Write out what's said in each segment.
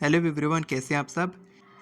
Hello everyone, कैसे हैं आप सब।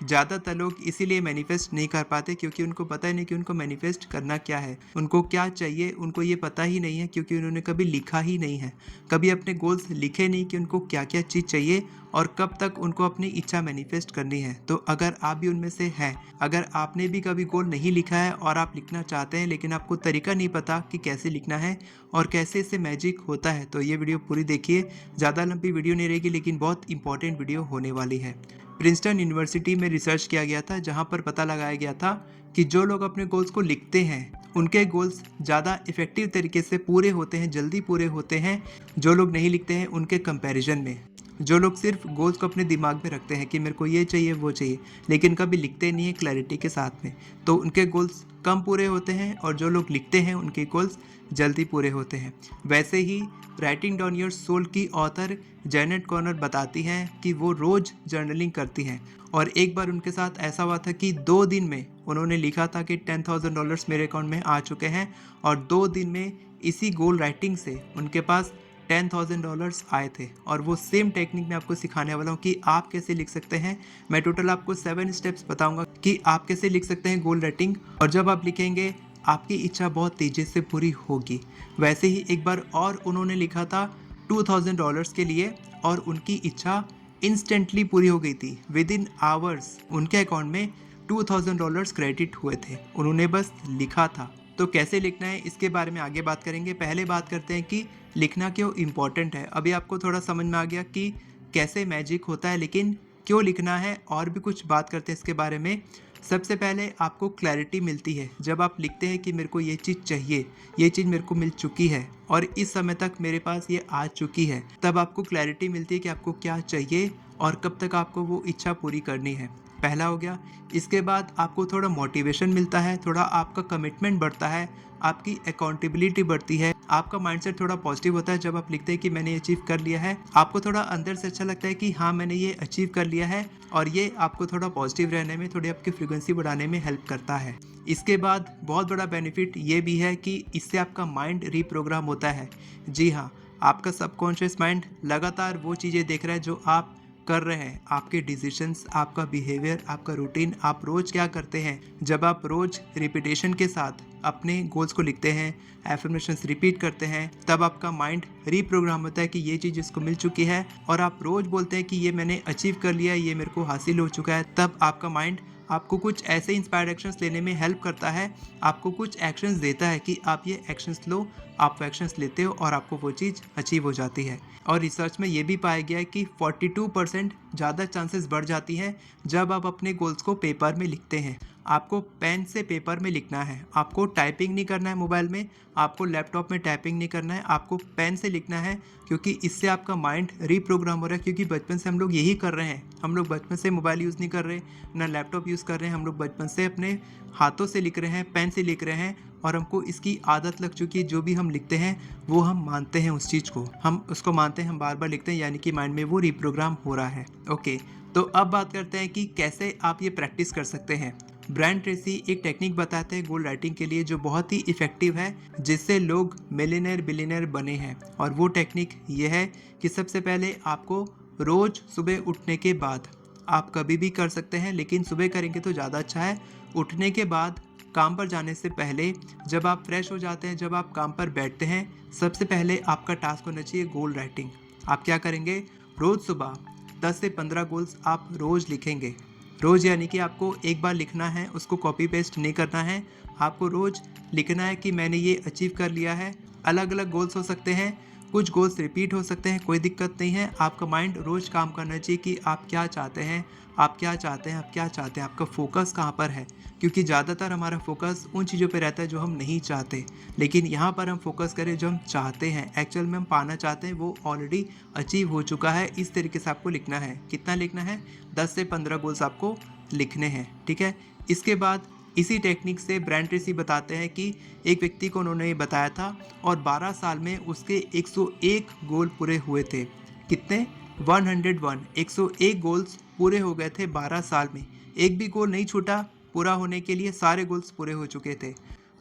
ज़्यादातर लोग इसीलिए मैनिफेस्ट नहीं कर पाते क्योंकि उनको पता ही नहीं कि उनको मैनिफेस्ट करना क्या है, उनको क्या चाहिए, उनको ये पता ही नहीं है क्योंकि उन्होंने कभी लिखा ही नहीं है। कभी अपने गोल्स लिखे नहीं कि उनको क्या क्या चीज़ चाहिए और कब तक उनको अपनी इच्छा मैनिफेस्ट करनी है। तो अगर आप भी उनमें से हैं, अगर आपने भी कभी गोल नहीं लिखा है और आप लिखना चाहते हैं लेकिन आपको तरीका नहीं पता कि कैसे लिखना है और कैसे इससे मैजिक होता है, तो ये वीडियो पूरी देखिए। ज़्यादा लंबी वीडियो नहीं रहेगी लेकिन बहुत इंपॉर्टेंट वीडियो होने वाली है। प्रिंसटन यूनिवर्सिटी में रिसर्च किया गया था जहां पर पता लगाया गया था कि जो लोग अपने गोल्स को लिखते हैं उनके गोल्स ज़्यादा इफेक्टिव तरीके से पूरे होते हैं, जल्दी पूरे होते हैं, जो लोग नहीं लिखते हैं उनके कंपैरिजन में। जो लोग सिर्फ गोल्स को अपने दिमाग में रखते हैं कि मेरे को ये चाहिए वो चाहिए, लेकिन कभी लिखते नहीं है क्लैरिटी के साथ में, तो उनके गोल्स कम पूरे होते हैं, और जो लोग लिखते हैं उनके गोल्स जल्दी पूरे होते हैं। वैसे ही राइटिंग डाउन योर सोल की ऑथर जैनेट कॉर्नर बताती हैं कि वो रोज़ जर्नलिंग करती हैं, और एक बार उनके साथ ऐसा हुआ था कि 2 दिन में उन्होंने लिखा था कि $10,000 मेरे अकाउंट में आ चुके हैं, और 2 दिन में इसी गोल राइटिंग से उनके पास $10,000 आए थे। और वो सेम टेक्निक मैं आपको सिखाने वाला हूँ कि आप कैसे लिख सकते हैं। मैं टोटल आपको 7 स्टेप्स बताऊंगा कि आप कैसे लिख सकते हैं गोल राइटिंग, और जब आप लिखेंगे आपकी इच्छा बहुत तेज़ी से पूरी होगी। वैसे ही एक बार और उन्होंने लिखा था $2,000 के लिए, और उनकी इच्छा इंस्टेंटली पूरी हो गई थी। विद इन आवर्स उनके अकाउंट में $2,000 क्रेडिट हुए थे, उन्होंने बस लिखा था। तो कैसे लिखना है इसके बारे में आगे बात करेंगे। पहले बात करते हैं कि लिखना क्यों इम्पोर्टेंट है। अभी आपको थोड़ा समझ में आ गया कि कैसे मैजिक होता है, लेकिन क्यों लिखना है और भी कुछ बात करते हैं इसके बारे में। सबसे पहले आपको क्लैरिटी मिलती है जब आप लिखते हैं कि मेरे को ये चीज़ चाहिए, ये चीज़ मेरे को मिल चुकी है और इस समय तक मेरे पास ये आ चुकी है। तब आपको क्लैरिटी मिलती है कि आपको क्या चाहिए और कब तक आपको वो इच्छा पूरी करनी है। पहला हो गया। इसके बाद आपको थोड़ा मोटिवेशन मिलता है, थोड़ा आपका कमिटमेंट बढ़ता है, आपकी अकाउंटेबिलिटी बढ़ती है, आपका माइंडसेट थोड़ा पॉजिटिव होता है। जब आप लिखते हैं कि मैंने ये अचीव कर लिया है, आपको थोड़ा अंदर से अच्छा लगता है कि हाँ मैंने ये अचीव कर लिया है, और ये आपको थोड़ा पॉजिटिव रहने में, थोड़ी आपकी फ्रीक्वेंसी बढ़ाने में हेल्प करता है। इसके बाद बहुत बड़ा बेनिफिट ये भी है कि इससे आपका माइंड रीप्रोग्राम होता है। जी हाँ, आपका सबकॉन्शियस माइंड लगातार वो चीज़ें देख रहा है जो आप कर रहे हैं, आपके डिसीजंस, आपका बिहेवियर, आपका रूटीन, आप रोज़ क्या करते हैं। जब आप रोज़ रिपीटेशन के साथ अपने गोल्स को लिखते हैं, एफर्मेशंस रिपीट करते हैं, तब आपका माइंड रीप्रोग्राम होता है कि ये चीज़ इसको मिल चुकी है, और आप रोज़ बोलते हैं कि ये मैंने अचीव कर लिया है, ये मेरे को हासिल हो चुका है। तब आपका माइंड आपको कुछ ऐसे इंस्पायर्ड एक्शंस लेने में हेल्प करता है, आपको कुछ एक्शंस देता है कि आप ये एक्शंस लो। आप वो एक्शंस लेते हो और आपको वो चीज़ अचीव हो जाती है। और रिसर्च में ये भी पाया गया है कि 42% ज़्यादा चांसेस बढ़ जाती हैं जब आप अपने गोल्स को पेपर में लिखते हैं। आपको पेन से पेपर में लिखना है, आपको टाइपिंग नहीं करना है मोबाइल में, आपको लैपटॉप में टाइपिंग नहीं करना है, आपको पेन से लिखना है, क्योंकि इससे आपका माइंड रीप्रोग्राम हो रहा है। क्योंकि बचपन से हम लोग यही कर रहे हैं, हम लोग बचपन से मोबाइल यूज़ नहीं कर रहे, ना लैपटॉप यूज़ कर रहे हैं, हम लोग बचपन से अपने हाथों से लिख रहे हैं, पेन से लिख रहे हैं, और हमको इसकी आदत लग चुकी है। जो भी हम लिखते हैं वो हम मानते हैं, उस चीज़ को हम उसको मानते हैं, हम बार बार लिखते हैं, यानी कि माइंड में वो रीप्रोग्राम हो रहा है। ओके, तो अब बात करते हैं कि कैसे आप ये प्रैक्टिस कर सकते हैं। ब्रायन ट्रेसी एक टेक्निक बताते हैं गोल राइटिंग के लिए जो बहुत ही इफेक्टिव है, जिससे लोग मिलियनेयर बिलियनेयर बने हैं। और वो टेक्निक ये है कि सबसे पहले आपको रोज़ सुबह उठने के बाद, आप कभी भी कर सकते हैं लेकिन सुबह करेंगे तो ज़्यादा अच्छा है, उठने के बाद काम पर जाने से पहले, जब आप फ्रेश हो जाते हैं, जब आप काम पर बैठते हैं, सबसे पहले आपका टास्क होना चाहिए गोल राइटिंग। आप क्या करेंगे, रोज़ सुबह 10 से 15 गोल्स आप रोज़ लिखेंगे। रोज़ यानी कि आपको एक बार लिखना है, उसको कॉपी पेस्ट नहीं करना है, आपको रोज़ लिखना है कि मैंने ये अचीव कर लिया है। अलग अलग गोल्स हो सकते हैं, कुछ गोल्स रिपीट हो सकते हैं, कोई दिक्कत नहीं है। आपका माइंड रोज़ काम करना चाहिए कि आप क्या चाहते हैं, आप क्या चाहते हैं, आप क्या चाहते हैं, आपका फोकस कहाँ पर है। क्योंकि ज़्यादातर हमारा फोकस उन चीज़ों पे रहता है जो हम नहीं चाहते, लेकिन यहाँ पर हम फोकस करें जो हम चाहते हैं, एक्चुअल में हम पाना चाहते हैं, वो ऑलरेडी अचीव हो चुका है। इस तरीके से आपको लिखना है। कितना लिखना है, 10 से 15 गोल्स आपको लिखने हैं, ठीक है। इसके बाद इसी टेक्निक से ब्रायन ट्रेसी बताते हैं कि एक व्यक्ति को उन्होंने ये बताया था, और 12 साल में उसके 101 गोल पूरे हुए थे। कितने, 101, 101 गोल्स पूरे हो गए थे 12 साल में। एक भी गोल नहीं छूटा, पूरा होने के लिए सारे गोल्स पूरे हो चुके थे।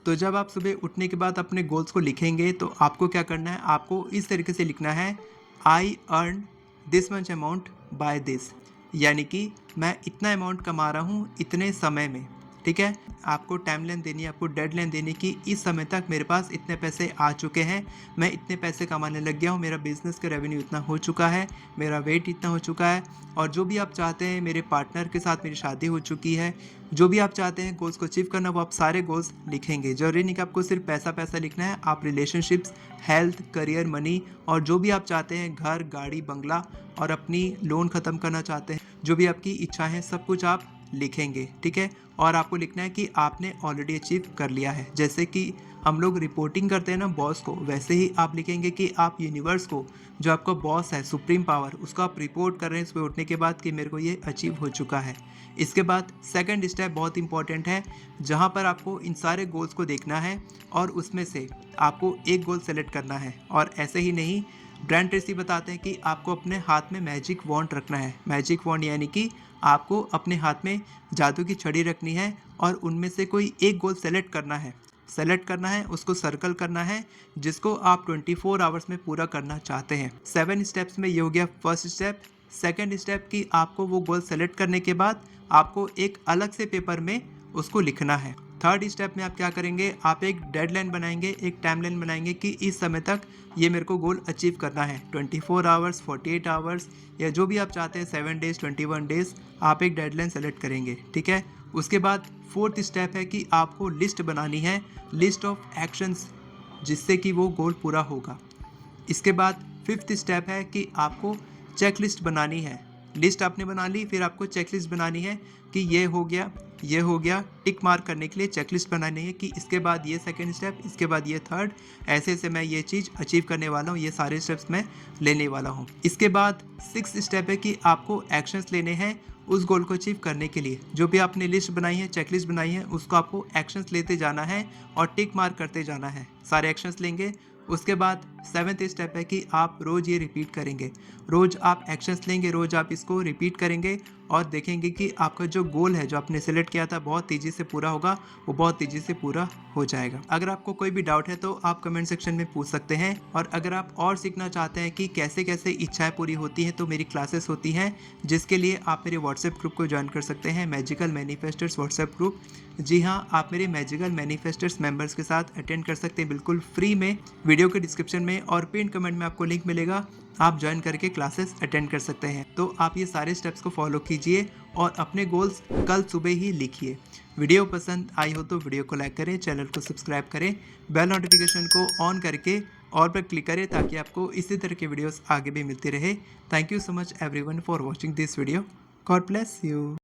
तो जब आप सुबह उठने के बाद अपने गोल्स को लिखेंगे तो आपको क्या करना है, आपको इस तरीके से लिखना है, I earn this much amount by this. यानी कि मैं इतना अमाउंट कमा रहा हूँ इतने समय में, ठीक है। आपको टाइमलाइन देनी है, आपको डेडलाइन देनी कि इस समय तक मेरे पास इतने पैसे आ चुके हैं, मैं इतने पैसे कमाने लग गया हूँ, मेरा बिजनेस का रेवेन्यू इतना हो चुका है, मेरा वेट इतना हो चुका है। और जो भी आप चाहते हैं, मेरे पार्टनर के साथ मेरी शादी हो चुकी है, जो भी आप चाहते हैं गोल्स को अचीव करना, वो आप सारे गोल्स लिखेंगे। जरूरी नहीं कि आपको सिर्फ पैसा पैसा लिखना है, आप रिलेशनशिप्स, हेल्थ, करियर, मनी और जो भी आप चाहते हैं, घर, गाड़ी, बंगला और अपनी लोन ख़त्म करना चाहते हैं, जो भी आपकी इच्छा है, सब कुछ आप लिखेंगे, ठीक है। और आपको लिखना है कि आपने ऑलरेडी अचीव कर लिया है। जैसे कि हम लोग रिपोर्टिंग करते हैं ना बॉस को, वैसे ही आप लिखेंगे कि आप यूनिवर्स को, जो आपका बॉस है, सुप्रीम पावर, उसको आप रिपोर्ट कर रहे हैं सुबह उठने के बाद कि मेरे को ये अचीव हो चुका है। इसके बाद सेकंड स्टेप बहुत इंपॉर्टेंट है, जहाँ पर आपको इन सारे गोल्स को देखना है और उसमें से आपको एक गोल सेलेक्ट करना है। और ऐसे ही नहीं, ब्रांड ट्रेसी बताते हैं कि आपको अपने हाथ में मैजिक वॉन्ड रखना है। मैजिक वॉन्ड यानी कि आपको अपने हाथ में जादू की छड़ी रखनी है और उनमें से कोई एक गोल सेलेक्ट करना है। उसको सर्कल करना है, जिसको आप 24 आवर्स में पूरा करना चाहते हैं। 7 स्टेप्स में ये हो गया फर्स्ट स्टेप। सेकंड स्टेप कि आपको वो गोल सेलेक्ट करने के बाद आपको एक अलग से पेपर में उसको लिखना है। थर्ड स्टेप में आप क्या करेंगे, आप एक डेडलाइन बनाएंगे, एक टाइमलाइन बनाएंगे कि इस समय तक ये मेरे को गोल अचीव करना है। 24 आवर्स, 48 आवर्स या जो भी आप चाहते हैं, 7 डेज, 21 डेज, आप एक डेडलाइन सेलेक्ट करेंगे, ठीक है। उसके बाद फोर्थ स्टेप है कि आपको लिस्ट बनानी है, लिस्ट ऑफ एक्शंस, जिससे कि वो गोल पूरा होगा। इसके बाद फिफ्थ स्टेप है कि आपको चेक लिस्ट बनानी है। लिस्ट आपने बना ली, फिर आपको चेक लिस्ट बनानी है कि ये हो गया, ये हो गया। टिक मार्क करने के लिए चेक लिस्ट बनानी है कि इसके बाद ये सेकंड स्टेप, इसके बाद ये थर्ड, ऐसे ऐसे मैं ये चीज़ अचीव करने वाला हूँ, ये सारे स्टेप्स मैं लेने वाला हूँ। इसके बाद सिक्स्थ स्टेप है कि आपको एक्शंस लेने हैं उस गोल को अचीव करने के लिए। जो भी आपने लिस्ट बनाई है, चेक लिस्ट बनाई है, उसको आपको एक्शंस लेते जाना है और टिक मार्क करते जाना है। सारे एक्शंस लेंगे। उसके बाद सेवेंथ स्टेप है कि आप रोज़ ये रिपीट करेंगे। रोज़ आप एक्शंस लेंगे, रोज़ आप इसको रिपीट करेंगे और देखेंगे कि आपका जो गोल है, जो आपने सेलेक्ट किया था, बहुत तेज़ी से पूरा होगा, वो बहुत तेज़ी से पूरा हो जाएगा। अगर आपको कोई भी डाउट है तो आप कमेंट सेक्शन में पूछ सकते हैं। और अगर आप और सीखना चाहते हैं कि कैसे कैसे इच्छाएं पूरी होती हैं, तो मेरी क्लासेस होती हैं, जिसके लिए आप मेरे व्हाट्सएप ग्रुप को ज्वाइन कर सकते हैं, मैजिकल मैनिफेस्टर्स व्हाट्सएप ग्रुप। जी हाँ, आप मेरे मैजिकल मैनिफेस्टर्स मेंबर्स के साथ अटेंड कर सकते हैं बिल्कुल फ्री में। वीडियो के डिस्क्रिप्शन में और पिन कमेंट में आपको लिंक मिलेगा, आप ज्वाइन करके क्लासेस अटेंड कर सकते हैं। तो आप ये सारे स्टेप्स को फॉलो कीजिए और अपने गोल्स कल सुबह ही लिखिए। वीडियो पसंद आई हो तो वीडियो को लाइक करें, चैनल को सब्सक्राइब करें, बेल नोटिफिकेशन को ऑन करके ऑल पर क्लिक करें, ताकि आपको इसी तरह के वीडियोस आगे भी मिलते रहे। Thank you so much everyone for watching this video. God bless you.